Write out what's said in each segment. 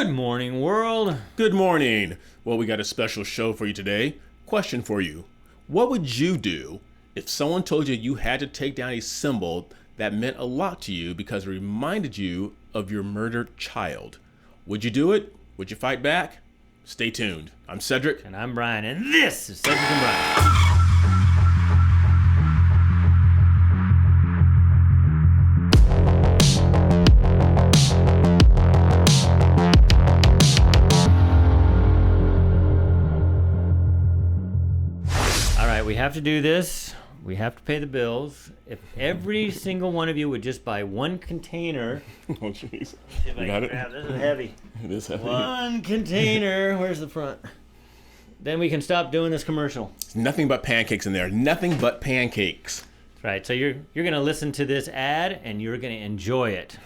Good morning, world. Good morning. Well, we got a special show for you today. Question for you. What would you do if someone told you you had to take down a symbol that meant a lot to you because it reminded you of your murdered child? Would you do it? Would you fight back? Stay tuned. I'm Cedric. And I'm Brian, and this is Cedric and Brian. We have to do this. We have to pay the bills. If every single one of you would just buy one container. Oh, jeez. If I can grab, this is heavy. It is heavy. One container. Where's the front? Then we can stop doing this commercial. It's nothing but pancakes in there. Nothing but pancakes. That's right. So you're going to listen to this ad and you're going to enjoy it.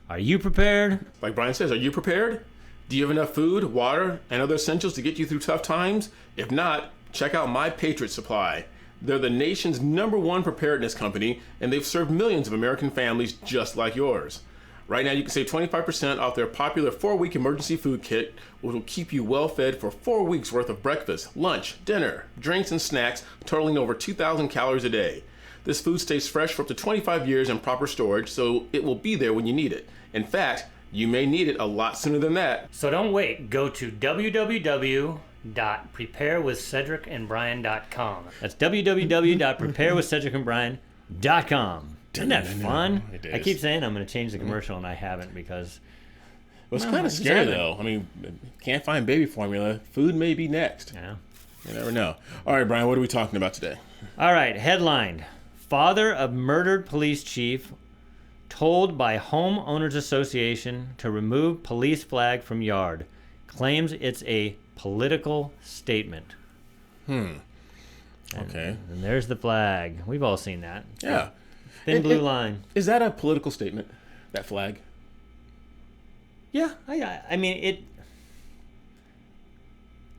Are you prepared? Like Brian says, are you prepared? Do you have enough food, water, and other essentials to get you through tough times? If not, check out My Patriot Supply. They're the nation's #1 preparedness company, and they've served millions of American families just like yours. Right now, you can save 25% off their popular 4-week emergency food kit, which will keep you well fed for 4 weeks worth of breakfast, lunch, dinner, drinks, and snacks, totaling over 2,000 calories a day. This food stays fresh for up to 25 years in proper storage, so it will be there when you need it. In fact, you may need it a lot sooner than that. So don't wait. Go to www.preparewithcedricandbrian.com. That's www.preparewithcedricandbrian.com. Isn't that fun? It is. I keep saying I'm going to change the commercial, and I haven't because... Well, it's kind of scary, though. I mean, can't find baby formula. Food may be next. Yeah. You never know. All right, Brian, what are we talking about today? All right, headlined. Father of murdered police chief told by homeowners association to remove police flag from yard. Claims it's a political statement. Okay. And there's the flag. We've all seen that. Yeah. Thin blue line. Is that a political statement, that flag? Yeah, I mean,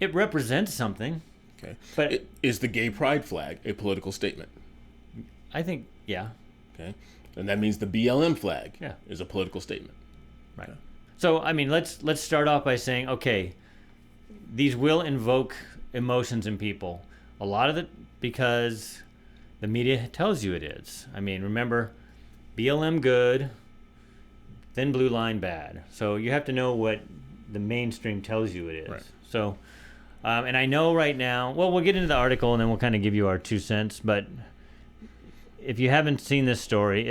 it represents something. Okay. But is the gay pride flag a political statement? I think, yeah. Okay. And that means the BLM flag Yeah. is a political statement. Right. So, I mean, let's start off by saying, okay, these will invoke emotions in people. A lot of it because the media tells you it is. I mean, remember, BLM good, thin blue line bad. So you have to know what the mainstream tells you it is. Right. So, and I know right now, well, we'll get into the article and then we'll kind of give you our 2 cents, but if you haven't seen this story,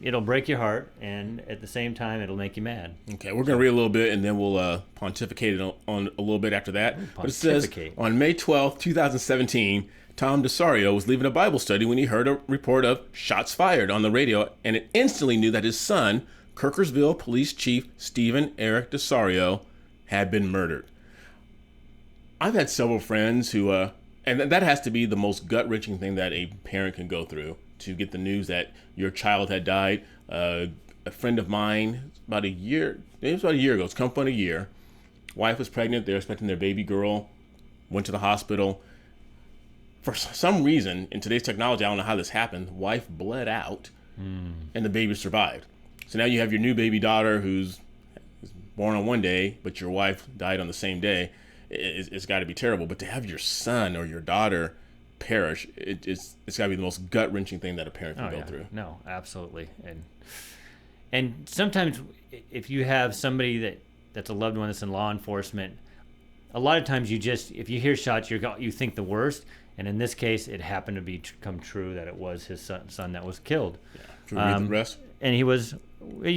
it'll break your heart, and at the same time, it'll make you mad. Okay, we're going to read a little bit, and then we'll pontificate on a little bit after that. But it says, on May 12, 2017, Tom DeSario was leaving a Bible study when he heard a report of shots fired on the radio, and it instantly knew that his son, Kirkersville Police Chief Stephen Eric DeSario, had been murdered. I've had several friends who, and that has to be the most gut-wrenching thing that a parent can go through, to get the news that your child had died. A friend of mine, about a year ago, it's come up on a year. Wife was pregnant, they were expecting their baby girl, went to the hospital. For some reason, in today's technology, I don't know how this happened, wife bled out, and the baby survived. So now you have your new baby daughter who's born on one day, but your wife died on the same day. It's got to be terrible. But to have your son or your daughter perish, it's got to be the most gut-wrenching thing that a parent can go through. No, absolutely. And sometimes if you have somebody that's a loved one that's in law enforcement, a lot of times if you hear shots, you think the worst, and in this case it happened to come true that it was his son that was killed. Yeah. Can we read the rest? And you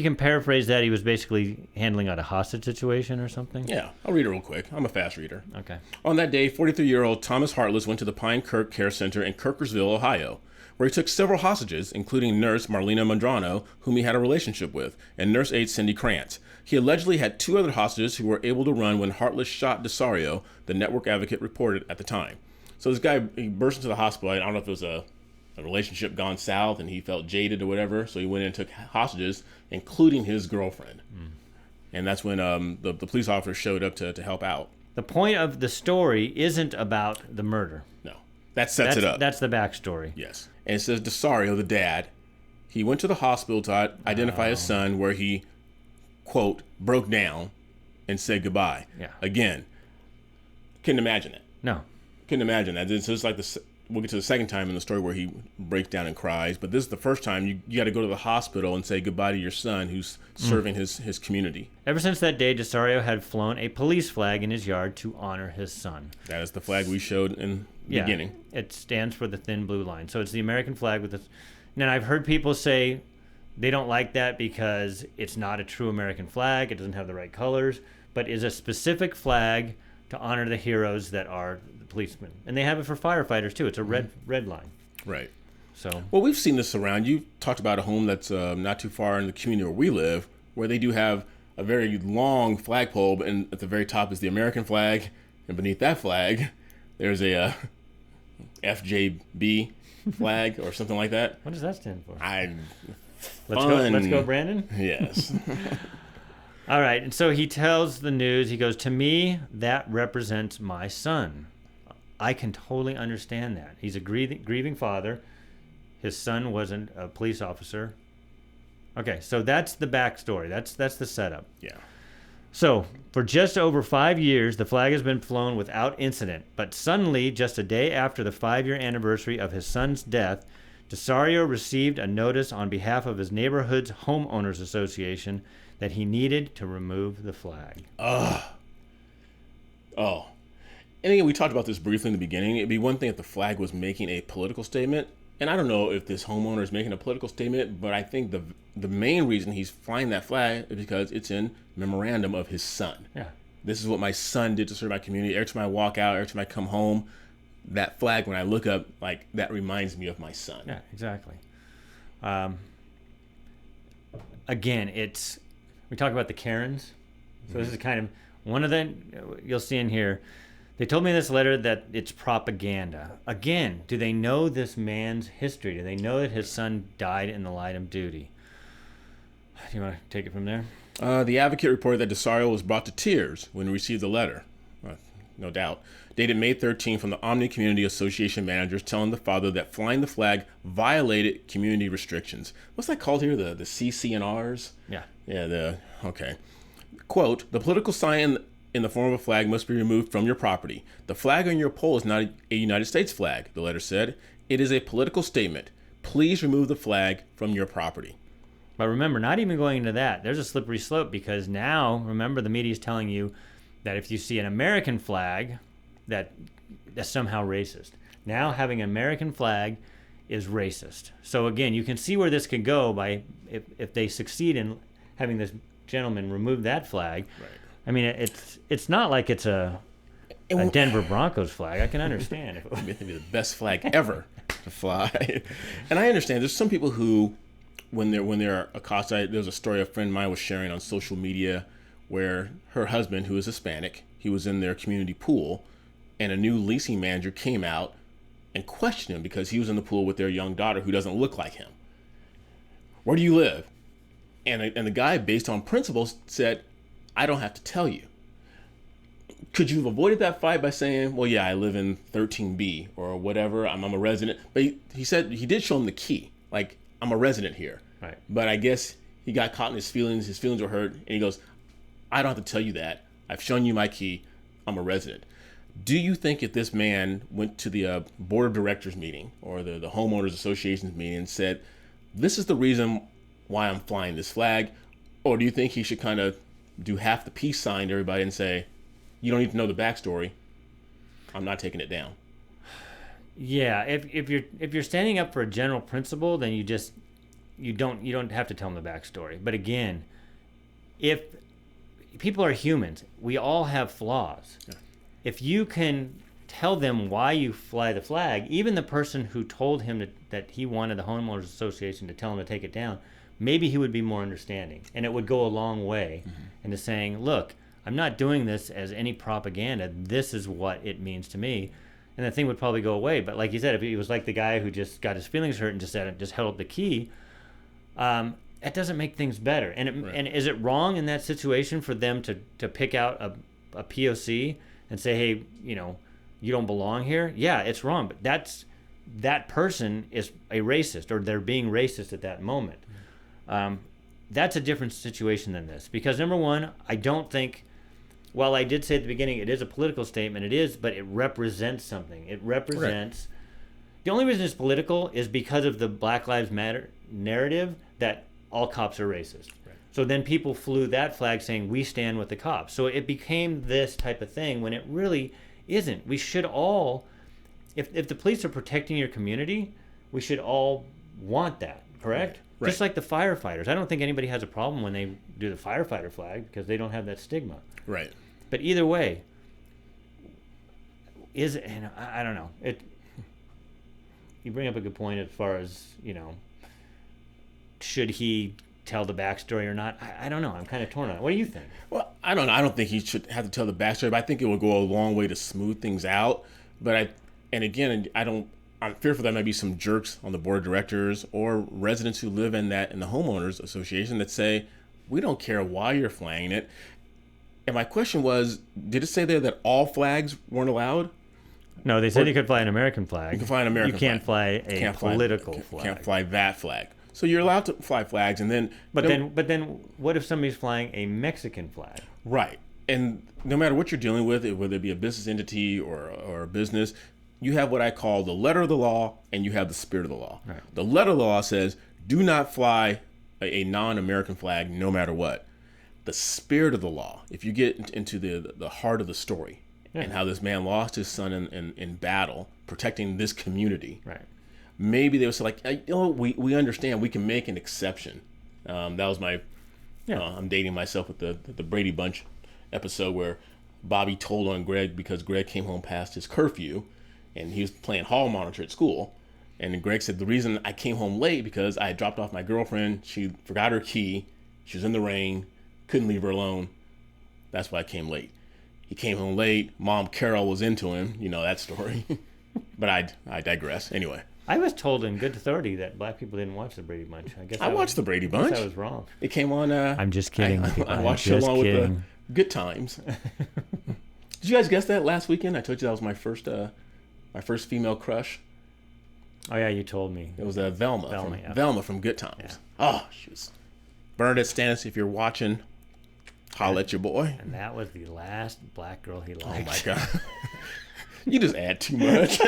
can paraphrase that, he was basically handling out a hostage situation or something? Yeah, I'll read it real quick. I'm a fast reader. Okay. On that day, 43-year-old Thomas Hartless went to the Pine Kirk Care Center in Kirkersville, Ohio, where he took several hostages, including nurse Marlena Mondrano, whom he had a relationship with, and nurse aide Cindy Krantz. He allegedly had 2 other hostages who were able to run when Hartless shot DeSario, the network advocate reported at the time. So this guy, he burst into the hospital. I don't know if it was a relationship gone south and he felt jaded or whatever, so he went in and took hostages, including his girlfriend. And that's when the police officer showed up to help out. The point of the story isn't about the murder. No. That sets it up. That's the backstory. Yes. And it says DeSario, the dad, he went to the hospital to identify his son, where he, quote, broke down and say goodbye. Yeah. Again, couldn't imagine it. No. Couldn't imagine that. So it's like we'll get to the second time in the story where he breaks down and cries. But this is the first time you got to go to the hospital and say goodbye to your son who's serving his community. Ever since that day, Desario had flown a police flag in his yard to honor his son. That is the flag we showed in the beginning. It stands for the thin blue line. So it's the American flag with the... Now, I've heard people say they don't like that because it's not a true American flag. It doesn't have the right colors, but is a specific flag to honor the heroes that are the policemen. And they have it for firefighters, too. It's a red line. Right. So, well, we've seen this around. You talked about a home that's not too far in the community where we live, where they do have a very long flagpole, and at the very top is the American flag, and beneath that flag, there's a FJB Flag or something like that. What does that stand for? Let's go, Brandon. Yes. All right, and so he tells the news, he goes, to me, that represents my son. I can totally understand that. He's a grieving father. His son wasn't a police officer. Okay, so that's the backstory. That's the setup. Yeah. So, for just over 5 years, the flag has been flown without incident. But suddenly, just a day after the 5-year anniversary of his son's death, Desario received a notice on behalf of his neighborhood's homeowners association that he needed to remove the flag. Oh. And again, we talked about this briefly in the beginning. It'd be one thing if the flag was making a political statement. And I don't know if this homeowner is making a political statement, but I think the main reason he's flying that flag is because it's in memorandum of his son. Yeah. This is what my son did to serve my community. Every time I walk out, every time I come home, that flag, when I look up, like, that reminds me of my son. Yeah, exactly. Again, we talk about the Karens. So this is kind of one of the, you'll see in here, they told me in this letter that it's propaganda. Again, do they know this man's history? Do they know that his son died in the line of duty? Do you want to take it from there? The advocate reported that Desario was brought to tears when he received the letter, no doubt, dated May 13 from the Omni Community Association managers telling the father that flying the flag violated community restrictions. What's that called here? The CC&Rs? Yeah. Yeah, okay. Quote, the political sign in the form of a flag must be removed from your property. The flag on your pole is not a United States flag, the letter said. It is a political statement. Please remove the flag from your property. But remember, not even going into that, there's a slippery slope because now, remember, the media is telling you that if you see an American flag, that's somehow racist. Now having an American flag is racist. So again, you can see where this could go by if they succeed in having this gentleman remove that flag. Right. I mean, it's not like it's a Denver Broncos flag. I can understand. It'd be the best flag ever to fly. And I understand there's some people who, when they're accosted, there's a story a friend of mine was sharing on social media where her husband, who is Hispanic, he was in their community pool, and a new leasing manager came out and questioned him because he was in the pool with their young daughter who doesn't look like him. Where do you live? And the guy, based on principles, said, I don't have to tell you. Could you have avoided that fight by saying, well, yeah, I live in 13B or whatever, I'm a resident? But he said he did show him the key, like, I'm a resident here. Right. But I guess he got caught in his feelings were hurt, and he goes, I don't have to tell you that. I've shown you my key, I'm a resident. Do you think if this man went to the board of directors meeting or the homeowners association's meeting and said, this is the reason why I'm flying this flag, or do you think he should kind of do half the peace sign to everybody and say, you don't need to know the backstory, I'm not taking it down? Yeah, if you're standing up for a general principle, then you don't have to tell them the backstory. But again, if people are humans, we all have flaws. Yeah. If you can tell them why you fly the flag, even the person who told him that he wanted the homeowners association to tell him to take it down, maybe he would be more understanding, and it would go a long way into saying, look, I'm not doing this as any propaganda. This is what it means to me. And the thing would probably go away. But like you said, if he was like the guy who just got his feelings hurt and just held up the key, that doesn't make things better. And Right. and is it wrong in that situation for them to pick out a POC and say, hey, you don't belong here? Yeah, it's wrong. But that person is a racist, or they're being racist at that moment. That's a different situation than this. Because number one, I don't think while I did say at the beginning it is a political statement, it is, but it represents something. It represents... Right. The only reason it's political is because of the Black Lives Matter narrative that all cops are racist. Right. So then people flew that flag saying, we stand with the cops. So it became this type of thing when it really isn't. We should all, if the police are protecting your community, we should all want that, correct? Right. Just like the firefighters. I don't think anybody has a problem when they do the firefighter flag because they don't have that stigma. Right. But either way, I don't know. You bring up a good point as far as, should he tell the backstory or not? I don't know. I'm kind of torn on it. What do you think? Well, I don't know. I don't think he should have to tell the backstory, but I think it will go a long way to smooth things out. But I'm fearful there might be some jerks on the board of directors or residents who live in the homeowners association that say, we don't care why you're flagging it. And my question was, did it say there that all flags weren't allowed? No, they said you could fly an American flag. You can fly an American flag. You can't fly a political flag. Can't fly that flag. So you're allowed to fly flags, and then... But then, what if somebody's flying a Mexican flag? Right. And no matter what you're dealing with, whether it be a business entity or a business, you have what I call the letter of the law, and you have the spirit of the law. Right. The letter of the law says, do not fly a non-American flag no matter what. The spirit of the law, if you get into the heart of the story, and how this man lost his son in battle, protecting this community. Right. Maybe they would say, we understand. We can make an exception. That was my... I'm dating myself with the Brady Bunch episode where Bobby told on Greg because Greg came home past his curfew, and he was playing hall monitor at school. And Greg said, the reason I came home late because I had dropped off my girlfriend. She forgot her key. She was in the rain. Couldn't leave her alone. That's why I came late. He came home late. Mom Carol was into him. You know that story. But I digress. Anyway. I was told in good authority that black people didn't watch the Brady Bunch. I watched the Brady Bunch. I was wrong. It came on... I'm just kidding. I watched it along with the Good Times. Did you guys guess that last weekend? I told you that was my first female crush. Oh, yeah, you told me. It was Velma from Good Times. Yeah. Oh, she was... Bernadette Stannis, if you're watching... Holla at your boy. And that was the last black girl he liked. Oh, my God. You just add too much.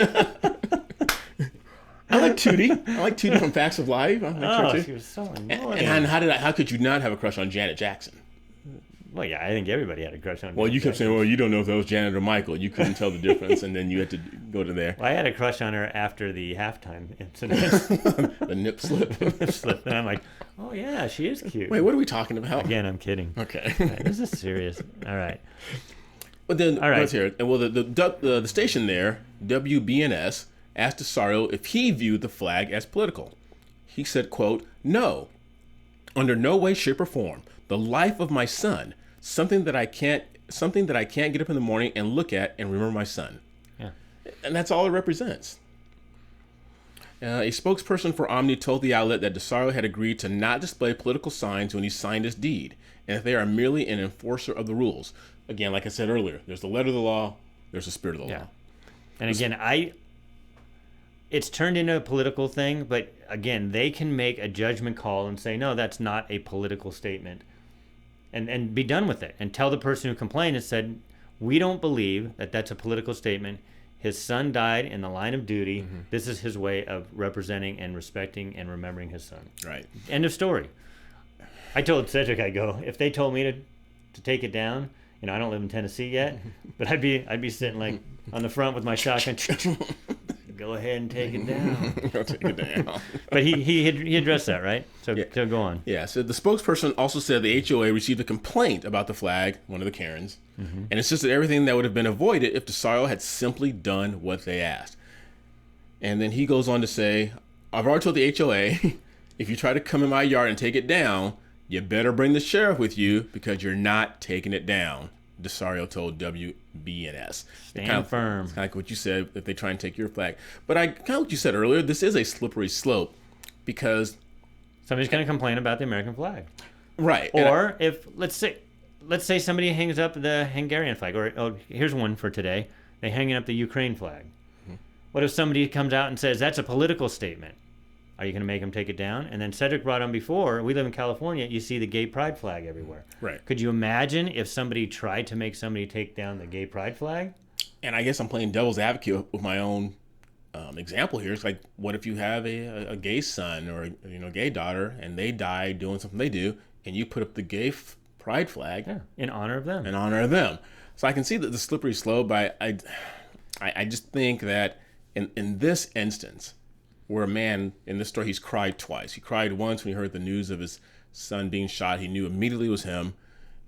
I like Tootie. I like Tootie from Facts of Life. She was so annoying. And how could you not have a crush on Janet Jackson? Well, yeah, I think everybody had a crush on Well, Janet you kept Jackson. saying, well, you don't know if that was Janet or Michael. You couldn't tell the difference, and then you had to go to there. Well, I had a crush on her after the halftime incident. The nip slip. And I'm like, oh, yeah, she is cute. Wait, what are we talking about? Again, I'm kidding. Okay. Right, this is serious. All right. But then, let's hear it. Well, the station there, WBNS, asked Desario if he viewed the flag as political. He said, quote, no, under no way, shape, or form. The life of my son, something that I can't get up in the morning and look at and remember my son. Yeah. And that's all it represents. A spokesperson for Omni told the outlet that Desario had agreed to not display political signs when he signed his deed, and that they are merely an enforcer of the rules. Again, like I said earlier, there's the letter of the law, there's the spirit of the law. And again, it's turned into a political thing, but again, they can make a judgment call and say, no, that's not a political statement, and be done with it, and tell the person who complained and said, we don't believe that that's a political statement. His son died in the line of duty. Mm-hmm. This is his way of representing and respecting and remembering his son. Right. End of story. I told Cedric, if they told me to take it down, I don't live in Tennessee yet, but I'd be sitting like on the front with my shotgun. Go ahead and take it down. Go take it down. But he addressed that, right? So go on. Yeah. So the spokesperson also said the HOA received a complaint about the flag, one of the Karens, and insisted everything that would have been avoided if Desario had simply done what they asked. And then he goes on to say, I've already told the HOA, if you try to come in my yard and take it down, you better bring the sheriff with you because you're not taking it down. Desario told WBNS. Stand firm. It's kind of like what you said, if they try and take your flag. But kind of what you said earlier, this is a slippery slope because... somebody's going to complain about the American flag. Right. Or if, let's say somebody hangs up the Hungarian flag, or here's one for today, they're hanging up the Ukraine flag. Mm-hmm. What if somebody comes out and says, that's a political statement? Are you going to make them take it down? And then Cedric brought on before, we live in California, you see the gay pride flag everywhere. Right. Could you imagine if somebody tried to make somebody take down the gay pride flag? And I guess I'm playing devil's advocate with my own example here. It's like, what if you have a gay son or a gay daughter, and they die doing something they do, and you put up the gay pride flag in honor of them. In honor of them. So I can see that the slippery slope. But I just think that in this instance, where a man in this story, he's cried twice. He cried once when he heard the news of his son being shot. He knew immediately it was him,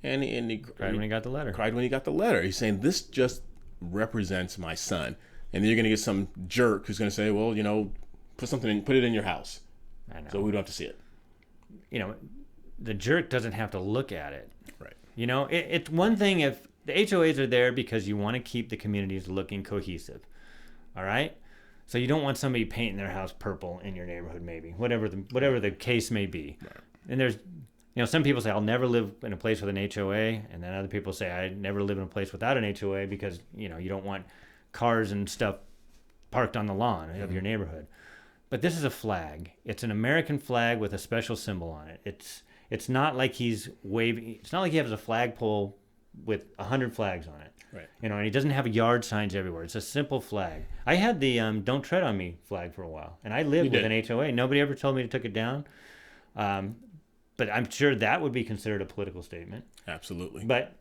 and he cried when he got the letter. Cried when he got the letter. He's saying, this just represents my son. And then you're going to get some jerk who's going to say, well, put it in your house, I know. So we don't have to see it. The jerk doesn't have to look at it. Right. It's one thing if the HOAs are there because you want to keep the communities looking cohesive. All right? So you don't want somebody painting their house purple in your neighborhood, maybe, whatever the case may be. Right. And there's, some people say, I'll never live in a place with an HOA. And then other people say, I never live in a place without an HOA because, you don't want cars and stuff parked on the lawn of your neighborhood. But this is a flag. It's an American flag with a special symbol on it. It's not like he's waving. It's not like he has a flagpole with 100 flags on it. Right. And he doesn't have yard signs everywhere. It's a simple flag. I had the "Don't Tread on Me" flag for a while, and I lived with an HOA. Nobody ever told me to take it down. But I'm sure that would be considered a political statement. Absolutely. But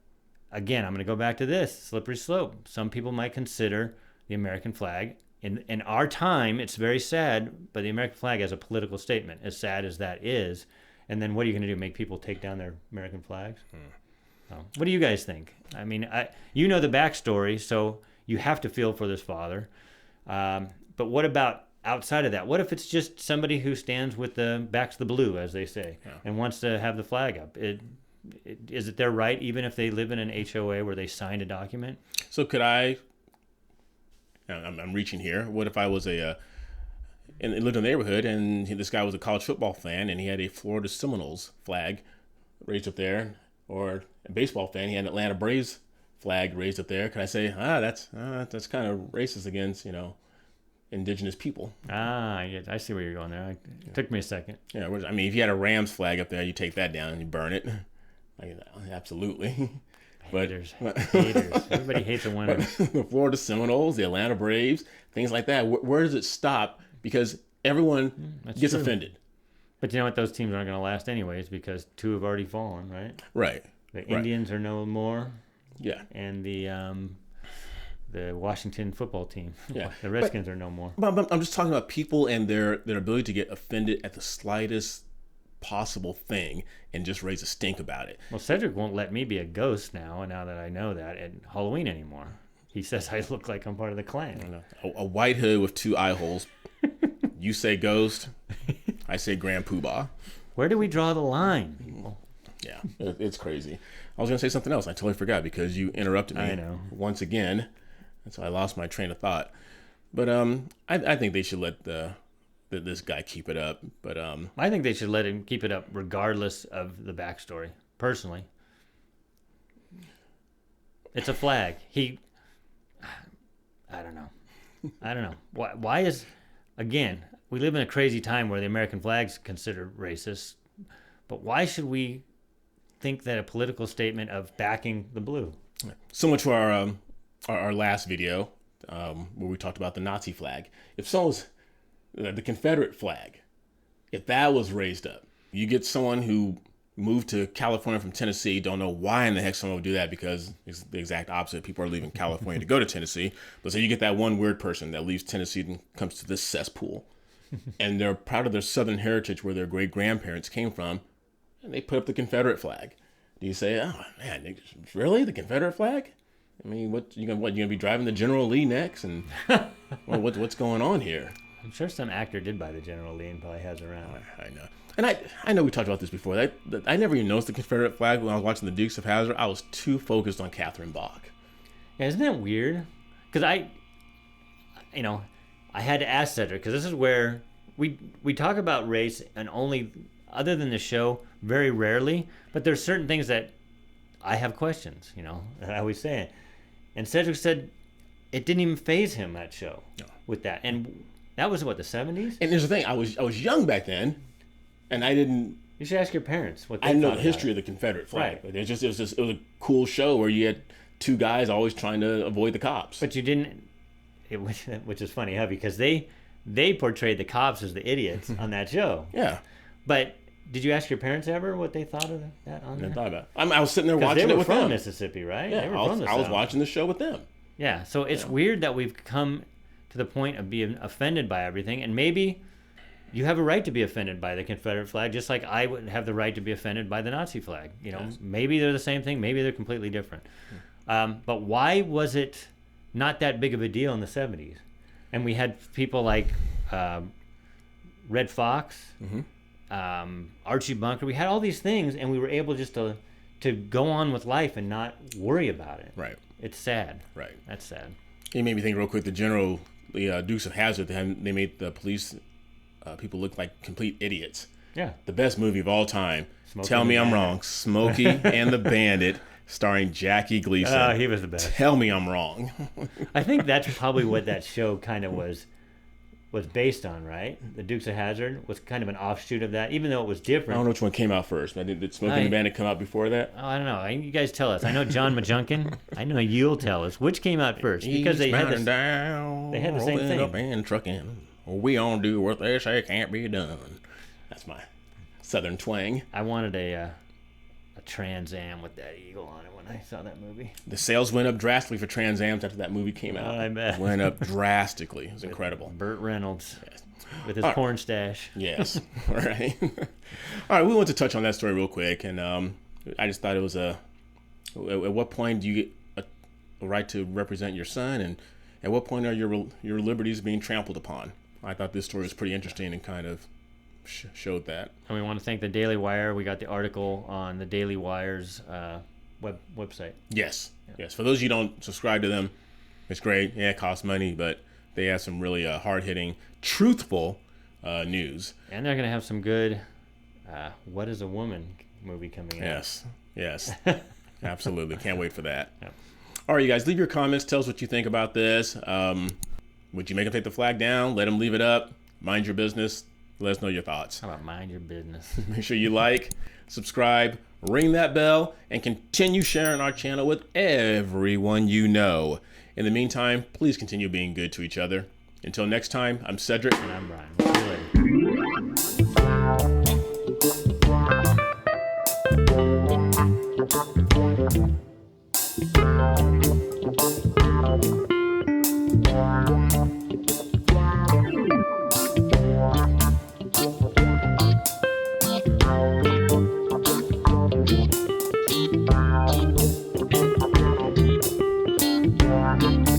again, I'm going to go back to this slippery slope. Some people might consider the American flag, in our time, it's very sad, but the American flag as a political statement, as sad as that is. And then what are you going to do? Make people take down their American flags? So, what do you guys think? I mean, the backstory, so you have to feel for this father. But what about outside of that? What if it's just somebody who stands with the back to the blue, as they say, and wants to have the flag up? Is it their right, even if they live in an HOA where they signed a document? So could I'm reaching here. What if I was and lived in a neighborhood, and this guy was a college football fan, and he had a Florida Seminoles flag raised up there, or a baseball fan, he had an Atlanta Braves flag raised up there? Can I say, that's kind of racist against, indigenous people? I see where you're going there. It took me a second. Yeah, I mean, if you had a Rams flag up there, you take that down and you burn it. Absolutely. Haters. Everybody hates a winner. The Florida Seminoles, the Atlanta Braves, things like that. Where does it stop? Because everyone gets offended. But you know what? Those teams aren't going to last anyways because two have already fallen, right? Right. The Indians are no more. Yeah. And the Washington football team. Yeah. The Redskins are no more. But I'm just talking about people and their ability to get offended at the slightest possible thing and just raise a stink about it. Well, Cedric won't let me be a ghost now that I know that at Halloween anymore. He says I look like I'm part of the Klan. A white hood with two eye holes. You say ghost, I say Grand Poobah. Where do we draw the line, people? Yeah, it's crazy. I was going to say something else. I totally forgot because you interrupted me. I know. Once again. And so I lost my train of thought. But I think they should let this guy keep it up. But I think they should let him keep it up regardless of the backstory, personally. It's a flag. I don't know. Why is, again, we live in a crazy time where the American flag's considered racist, but why should we think that a political statement of backing the blue? Similar to our last video where we talked about the Nazi flag. If someone's the Confederate flag, if that was raised up, you get someone who moved to California from Tennessee, don't know why in the heck someone would do that because it's the exact opposite. People are leaving California to go to Tennessee. But so you get that one weird person that leaves Tennessee and comes to this cesspool. And they're proud of their Southern heritage where their great-grandparents came from, and they put up the Confederate flag. Do you say, oh, man, really? The Confederate flag? I mean, you gonna be driving the General Lee next? And what's going on here? I'm sure some actor did buy the General Lee and probably has it around. I know. And I know we talked about this before. I never even noticed the Confederate flag when I was watching the Dukes of Hazzard. I was too focused on Catherine Bach. Yeah, isn't that weird? Because I had to ask Cedric, because this is where we talk about race, and only, other than the show, very rarely, but there's certain things that I have questions, that I always say. And Cedric said it didn't even faze him, that show, with that. And That was what, the 70s? And there's the thing, I was young back then, and I didn't. You should ask your parents what they I didn't know the thought history of about the Confederate flag. Right. It was a cool show where you had two guys always trying to avoid the cops. But you didn't, which is funny, huh? Because they portrayed the cops as the idiots on that show. Yeah. But did you ask your parents ever what they thought of that on there? I thought about it. I was sitting there watching it with them. They were from Mississippi, right? Yeah, they were from the I was South. watching the show with them. Yeah, so it's weird that we've come to the point of being offended by everything, and maybe you have a right to be offended by the Confederate flag, just like I would have the right to be offended by the Nazi flag. You know, maybe they're the same thing, maybe they're completely different. But why was it not that big of a deal in the 70s? And we had people like Red Fox, Archie Bunker. We had all these things, and we were able just to go on with life and not worry about it. Right. It's sad. Right. That's sad. It made me think real quick. The Dukes of Hazzard, they made the police people look like complete idiots. Yeah. The best movie of all time. Smokey Tell and me the I'm Bandit. wrong. Smokey and the Bandit, starring Jackie Gleason. He was the best. Tell me I'm wrong. I think that's probably what that show kind of was based on, right? The Dukes of Hazzard was kind of an offshoot of that, even though it was I different. don't know which one came out first. Did Smokey and the Bandit come out before that? Oh, I don't know. You guys tell us. I know John Majunkin. I know you'll tell us. Which came out first? Because they had the same thing. Up and trucking. We all do what they say can't be done. That's my southern twang. I wanted a Trans Am with that eagle on it when I saw that movie. The sales went up drastically for Trans Ams after that movie came out. I bet. Went up drastically. It was incredible. Burt Reynolds with his All right. porn stash. Yes. All right. All right. We want to touch on that story real quick, and I just thought it was at what point do you get a right to represent your son, and at what point are your liberties being trampled upon? I thought this story was pretty interesting and kind of showed that. And we want to thank the Daily Wire. We got the article on the Daily Wire's website. Yes. For those of you who don't subscribe to them, it's great. Yeah, it costs money, but they have some really hard-hitting, truthful news. And they're going to have some good What is a Woman movie coming out. Yes. Absolutely. Can't wait for that. Yeah. All right, you guys, leave your comments. Tell us what you think about this. Would you make them take the flag down? Let them leave it up? Mind your business. Let us know your thoughts. How about mind your business? Make sure you like, subscribe, ring that bell, and continue sharing our channel with everyone you know. In the meantime, please continue being good to each other. Until next time, I'm Cedric. And I'm Brian. We'll see you later.